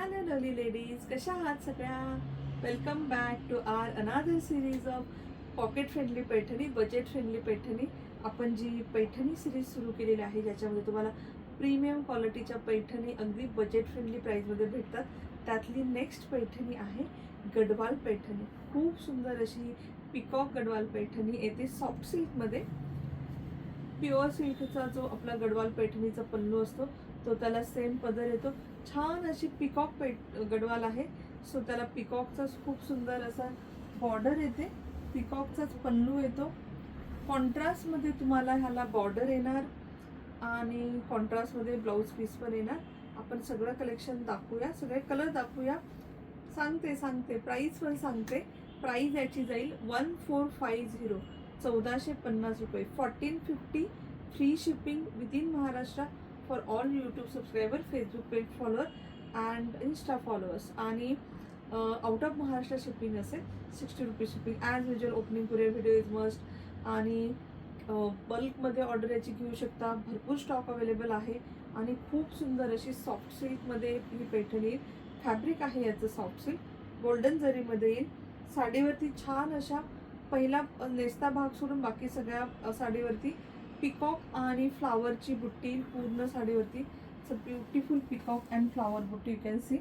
Hello lovely ladies, कशा आहात सगळ्या. वेलकम बॅक टू आर अनादर series of pocket friendly Paithani, budget friendly Paithani. आपण जी पैठणी सिरीज सुरू केलेली आहे ज्याच्यामध्ये तुम्हाला प्रीमियम क्वालिटीच्या पैठणी अगदी बजेट फ्रेंडली प्राईजमध्ये भेटतात. त्यातली नेक्स्ट पैठणी आहे गडवाल पैठणी. खूप सुंदर अशी पिकॉक गडवाल पैठणी येते सॉफ्ट सिल्कमध्ये. प्युअर सिल्कचा जो आपला गडवाल पैठणीचा पल्लू असतो तो त्याला सेम पदर येतो. छान अशी पिकॉक गडवाल आहे. सो त्याला पिकॉकचाच खूप सुंदर असा बॉर्डर येते, पिकॉकचाच पल्लू येतो. कॉन्ट्रास्टमध्ये तुम्हाला ह्याला बॉर्डर येणार आणि कॉन्ट्रास्टमध्ये ब्लाऊज पीस पण येणार. आपण सगळं कलेक्शन दाखवूया, सगळे कलर दाखवूया. सांगते प्राईस पण सांगते. प्राईस याची जाईल 1450, 1450 रुपये. 1450 free shipping with in Maharashtra for all YouTube subscriber, Facebook page follower and Insta followers. आणि आउट ऑफ महाराष्ट्र शिपिंग असेल 60 rupees shipping. As usual opening courier video is must. आणि बल्कमध्ये ऑर्डर याची घेऊ शकता. भरपूर स्टॉक अवेलेबल आहे आणि खूप सुंदर अशी सॉफ्ट सिल्कमध्ये ही पैठणी येईल. फॅब्रिक आहे याचं सॉफ्ट सिल्क, गोल्डन जरीमध्ये येईल. साडीवरती छान अशा पहिला नेसता भाग सोडून बाकी सगळ्या साडीवरती पिकॉक आणि फ्लावरची बुट्टी पूर्ण साडीवरती. ब्युटिफुल पिकॉक अँड फ्लावर बुट्टी यू कॅन सी.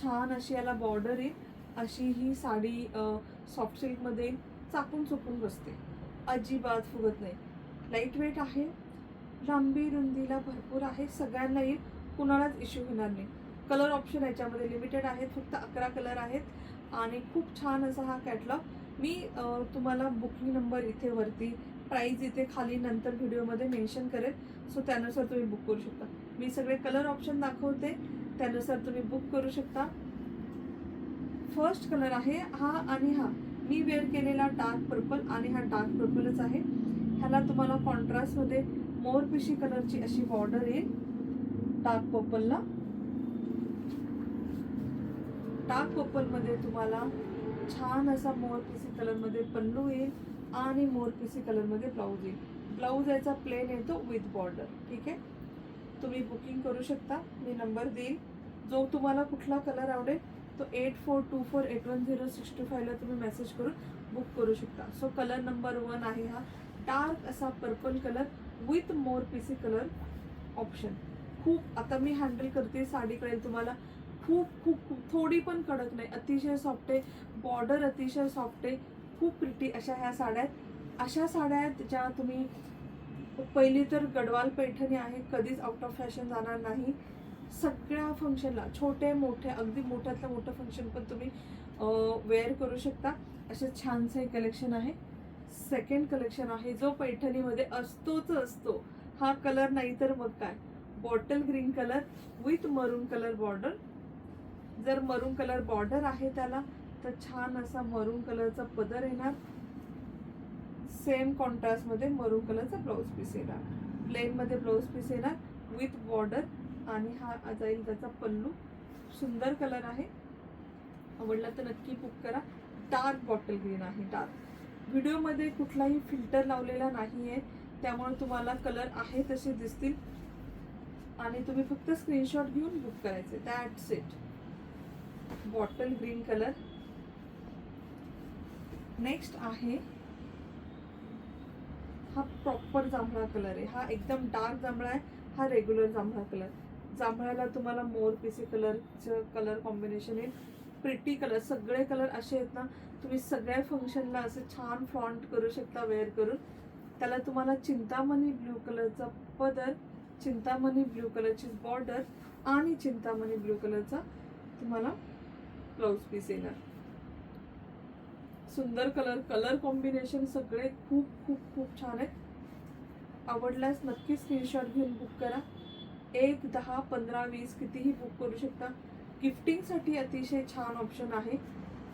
छान अशी याला बॉर्डर येईल. अशी ही साडी सॉफ्ट सिल्कमध्ये येईल. चापून चोपून बसते, अजिबात फुगत नाही. लाईट वेट आहे, लांबी रुंदीला भरपूर आहे, सगळ्यांना येईल, कुणालाच इश्यू होणार नाही. कलर ऑप्शन याच्यामध्ये लिमिटेड आहेत, फक्त 11 कलर आहेत आणि खूप छान असा हा कॅटलॉग. मी तुम्हाला बुकिंग नंबर इथे वरती, प्राईज इथे खाली नंतर व्हिडिओमध्ये मेन्शन करेल. सो त्यानुसार तुम्ही बुक करू शकता. मी सगळे कलर ऑप्शन दाखवते, त्यानुसार तुम्ही बुक करू शकता. फर्स्ट कलर आहे हा आणि हा मी वेअर केलेला डार्क पर्पल आणि हा डार्क पर्पलच आहे. ह्याला तुम्हाला कॉन्ट्रास्टमध्ये मोरपिशी कलरची अशी बॉर्डर येईल. डार्क पर्पलला, डार्क पर्पलमध्ये तुम्हाला छान असा मोरपिसी कलरमध्ये पल्लू येईल आणि मोरपिसी कलरमध्ये ब्लाऊज येईल. ब्लाऊज याचा प्लेन येतो विथ बॉर्डर. ठीक आहे, तुम्ही बुकिंग करू शकता. मी नंबर देईल, जो तुम्हाला कुठला कलर आवडेल तो 8424810625ला तुम्ही मेसेज करून बुक करू शकता. सो कलर नंबर 1 आहे हा डार्क असा पर्पल कलर विथ मोरपिसी कलर ऑप्शन. खूप आता मी हँडल करते साडी कळेल तुम्हाला. खूप खूप खूप थोडी पण कडक नाही, अतिशय सॉफ्ट आहे. बॉर्डर अतिशय सॉफ्ट आहे, खूप प्रिटी अशा ह्या साड्या आहेत. अशा साड्या आहेत ज्या तुम्ही, पहिली तर गडवाल पैठणी आहे, कधीच आउट ऑफ फॅशन जाणार नाही. सगळ्या फंक्शनला, छोटे मोठे, अगदी मोठ्यातलं मोठं फंक्शन पण तुम्ही वेअर करू शकता. असे छानसे कलेक्शन आहे. सेकंड कलेक्शन आहे जो पैठणीमध्ये असतोच असतो. हा कलर नाही तर मग काय, बॉटल ग्रीन कलर विथ मरून कलर बॉर्डर. जर मरून कलर बॉर्डर आहे त्याला तर छान असा मरून कलरचा पदर येणार. सेम कॉन्ट्रास्टमध्ये मरून कलरचा ब्लाऊज पीस येणार. प्लेनमध्ये ब्लाऊज पीस येणार विथ बॉर्डर आणि हा जाईल त्याचा पल्लू. सुंदर कलर आहे, आवडला तर नक्की बुक करा. डार्क बॉटल ग्रीन आहे, डार्क. व्हिडिओमध्ये कुठलाही फिल्टर लावलेला नाही आहे, त्यामुळे तुम्हाला कलर आहे तसे दिसतील आणि तुम्ही फक्त स्क्रीनशॉट घेऊन बुक करायचे. That's it. Bottle green colour. Next आहे हा प्रॉपर जांभळा कलर आहे. हा एकदम डार्क जांभळा आहे, हा रेग्युलर जांभळा कलर. जांभळ्याला तुम्हाला मोरपिसी कलरचं कलर कॉम्बिनेशन येईल. प्रिटी कलर, सगळे कलर असे आहेत ना, तुम्ही सगळ्या फंक्शनला असं छान फ्रॉन्ट करू शकता वेअर करून. त्याला तुम्हाला चिंतामणी ब्ल्यू कलरचा पदर, चिंतामणी ब्ल्यू कलरची बॉर्डर आणि चिंतामणी ब्ल्यू कलरचा तुम्हाला ब्लाऊज पीस येणार. सुंदर कलर, कलर कॉम्बिनेशन सगळे खूप खूप खूप छान आहेत. आवडल्यास नक्की स्क्रीनशॉट घेऊन बुक करा. 1, 10, 15, 20 कितीही बुक करू शकता. गिफ्टिंगसाठी अतिशय छान ऑप्शन आहे.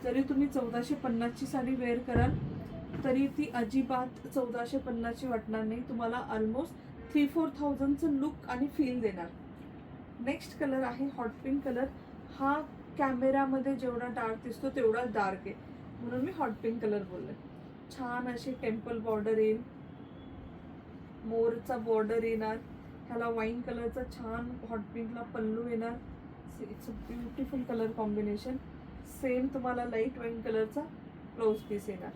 जरी तुम्ही 1450ची साडी वेअर कराल तरी ती अजिबात 1450ची वाटणार नाही. तुम्हाला ऑलमोस्ट 3-4,000चं लुक आणि फील देणार. नेक्स्ट कलर आहे हॉट पिंक कलर. हा कॅमेरामध्ये जेवढा डार्क दिसतो तेवढा डार्क आहे, म्हणून मी हॉट पिंक कलर बोलले. छान अशी टेम्पल बॉर्डर येईल, मोरचा बॉर्डर येणार. ह्याला वाईन कलरचा छान हॉट पिंकला पल्लू येणार. It's a beautiful colour combination. Same तुम्हाला लाईट वाईन कलरचा ब्लाऊज पीस येणार.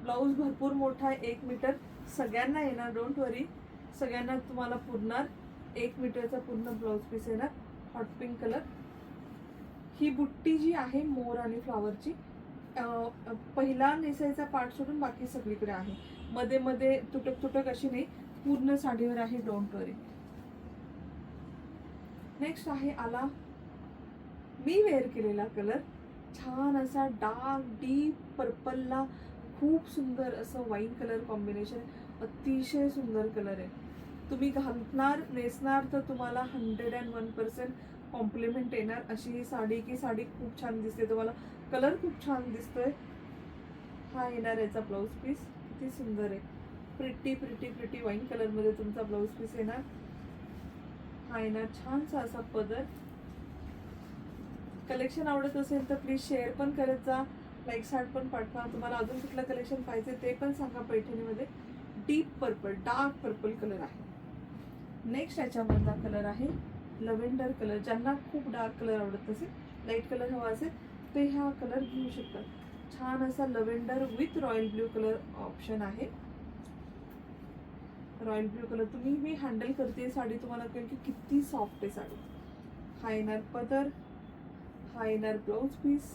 ब्लाऊज भरपूर मोठा आहे, 1 मीटर सगळ्यांना येणार, डोंट वरी. सगळ्यांना तुम्हाला पुरणार. 1 मीटरचा पूर्ण ब्लाऊज पीस येणार. Hot pink colour. ही बुट्टी जी आहे मोर आणि फ्लावरची, पहिला नेसायचा पार्ट सोडून बाकी सगळीकडे आहे. मध्ये मध्ये तुटक तुटक अशी नाही, पूर्ण साडीवर आहे, डोंट वरी. नेक्स्ट आहे आला मी वेअर केलेला कलर, छान असा डार्क डीप पर्पलला खूप सुंदर असं वाईन कलर कॉम्बिनेशन. अतिशय सुंदर कलर आहे. तुम्ही घालणार नेसणार तर तुम्हाला 101% कॉम्प्लिमेंट येणार अशी ही साडी, की साडी खूप छान दिसते तुम्हाला, कलर खूप छान दिसतोय. हा येणार याचा ब्लाऊज पीस, किती सुंदर आहे. प्रिटी प्रिटी प्रिटी वाईन कलरमध्ये तुमचा ब्लाऊज पीस येणार. हा येणार छानसा असा पदर. कलेक्शन आवडत असेल तर प्लीज शेअर पण करत जा, लाईक्स हार्ट पण पाठवा. तुम्हाला अजून कुठलं कलेक्शन पाहिजे ते पण सांगा. पैठणीमध्ये deep purple, dark purple colour आहे. नेक्स्ट याच्यामधला कलर आहे लव्हेंडर कलर. ज्यांना खूप डार्क कलर आवडत असेल, लाईट कलर हवा असेल ते हा कलर घेऊ शकतात. छान असा lavender with royal blue colour option आहे. रॉयल ब्ल्यू कलर तुम्ही मी हँडल करते साडी, तुम्हाला कळेल की किती सॉफ्ट आहे साडी. हा येणार पदर, हा येणार ब्लाऊज पीस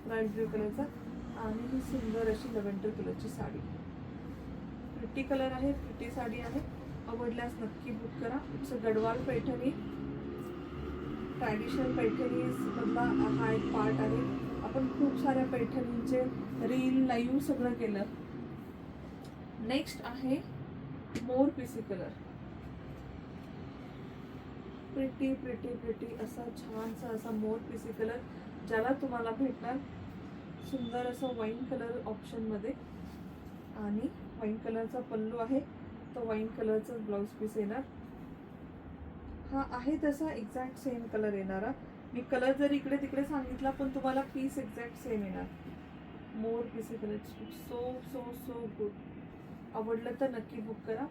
रॉयल ब्ल्यू कलरचा, आणि ही सुंदर अशी लव्हेंडर कलरची साडी. प्रिटी कलर आहे, प्रिटी साडी आहे. आवडल्यास नक्की बुक करा. इट्स गडवाल पैठणी, ट्रॅडिशनल पैठणीज मधला हा एक पार्ट आहे. आपण खूप साऱ्या पैठणींचे रील लाईव्ह सगळं केलं. नेक्स्ट आहे मोर पिसी कलर. प्रिटी प्रिटी प्रिटी असा छानसा असा मोर पिसी कलर, ज्याला तुम्हाला भेटणार सुंदर असं वाईन कलर ऑप्शनमध्ये, आणि वाईन कलरचा पल्लू आहे, तो वाईन कलरचा ब्लाऊज पीस येणार. हा आहे तसा एक्झॅक्ट सेम कलर येणारा. मी कलर जर इकडे तिकडे सांगितला पण तुम्हाला पीस एक्झॅक्ट सेम येणार. मोर पिसी colour, so so so good. आवडलं तर नक्की बुक करा.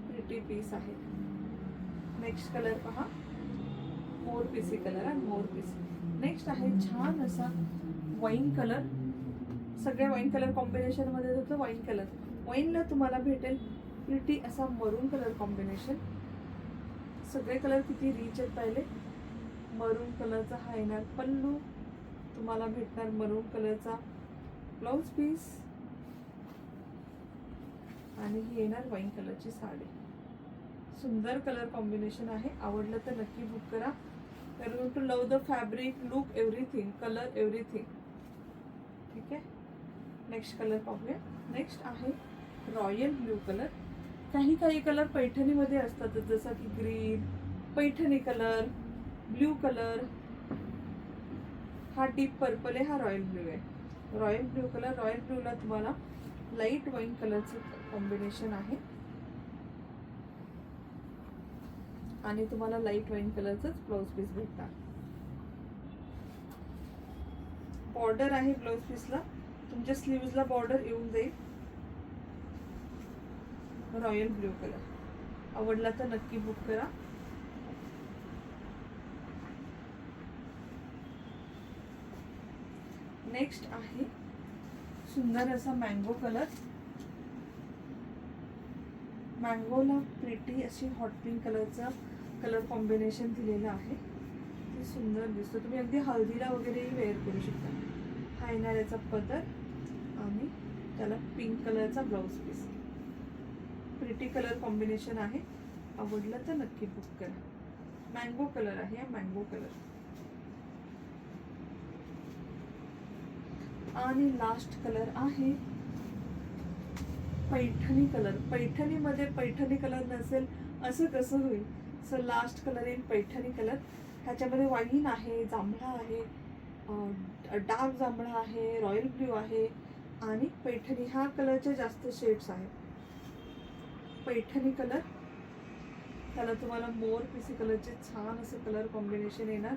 प्रिटी पीस आहे. नेक्स्ट कलर पहा, मोर पिसी कलर आहे, मोर पिसी. नेक्स्ट आहे छान असा वाईन कलर. सगळ्या वाईन कलर कॉम्बिनेशन मध्ये होतं वाईन कलर. वाईनला तुम्हाला भेटेल प्रिटी असा मरून कलर कॉम्बिनेशन. सगळे कलर किती रिच आहेत पाहिले. मरून कलरचा हा येणार पल्लू, तुम्हाला भेटणार मरून कलरचा ब्लाऊज पीस, आणि ही येणार वाईन कलरची साडी. सुंदर कलर कॉम्बिनेशन आहे. आवडलं तर नक्की बुक करा. You are going to love the fabric, look, everything, colour everything. ठीक आहे. नेक्स्ट कलर पाहूया. नेक्स्ट आहे रॉयल ब्ल्यू कलर. काही कलर पैठणीमध्ये असतात, जसं की green, Paithani colour, blue colour. हा डीप पर्पल आहे, हा रॉयल ब्ल्यू आहे. रॉयल ब्ल्यू कलर, रॉयल ब्ल्यूला तुम्हाला लाईट वाईन कलरचं कॉम्बिनेशन आहे, आणि तुम्हाला लाईट वाईन कलरचंच ब्लाऊज पीस भेटणार. बॉर्डर आहे ब्लाऊज पीसला, तुमच्या स्लीव्हजला बॉर्डर येऊन जाईल. रॉयल ब्ल्यू कलर आवडला तर नक्की बुक करा. नेक्स्ट आहे सुंदर असा मँगो कलर. मँगोला प्रिटी अशी हॉट पिंक कलरचा कलर कॉम्बिनेशन दिलेलं आहे. ते सुंदर दिसतं. तुम्ही अगदी हळदीला वगैरेही वेअर करू शकता. हा येणार याचा पदर, आणि त्याला पिंक कलरचा blouse piece. Pretty colour combination आहे. आवडलं तर नक्की बुक करा. मँगो कलर आहे, मँगो कलर. आणि लास्ट कलर आहे पैठणी कलर. पैठणीमध्ये पैठणी कलर नसेल असं कसं होईल. सो लास्ट कलर येईल पैठणी कलर. ह्याच्यामध्ये वाईन आहे, जांभळा आहे, डार्क जांभळा आहे, रॉयल ब्ल्यू आहे, आणि पैठणी. ह्या कलरचे जास्त शेड्स आहेत. पैठणी कलर, त्याला तुम्हाला मोर पिसी कलरचे छान असं कलर कॉम्बिनेशन येणार.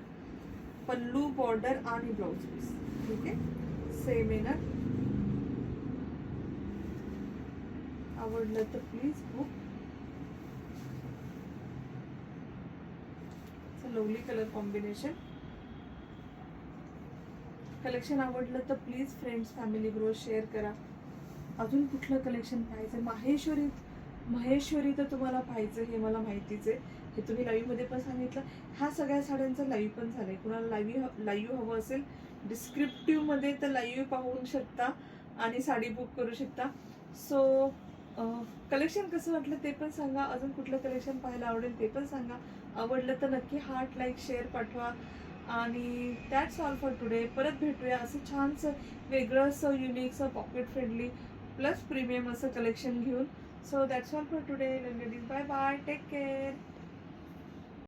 पल्लू, बॉर्डर आणि ब्लाऊज पीस ठीक आहे सेम येणार. आवडलं तर please book. Lovely colour combination. Collection आवडलं तर please friends family group share करा. अजून कुठलं कलेक्शन पाहायचं? महेश्वरी तर तुम्हाला पाहायचं हे मला माहितीच आहे, हे तुम्ही लाईव्हमध्ये पण सांगितलं. ह्या सगळ्या साड्यांचं लाईव्ह पण झालंय. कुणाला लाईव्ह हवं असेल डिस्क्रिप्टिव्हमध्ये तर लाईव्ह पाहू शकता आणि साडी बुक करू शकता. सो कलेक्शन कसं वाटलं ते पण सांगा. अजून कुठलं कलेक्शन पाहायला आवडेल ते पण सांगा. आवडलं तर नक्की हार्ट, लाईक, शेअर पाठवा. आणि दॅट्स ऑल फॉर टुडे. परत भेटूया असं छानसं वेगळं असं युनिकचं पॉकेट फ्रेंडली प्लस प्रीमियम असं कलेक्शन घेऊन. So that's all for today. Ladies bye bye, take care.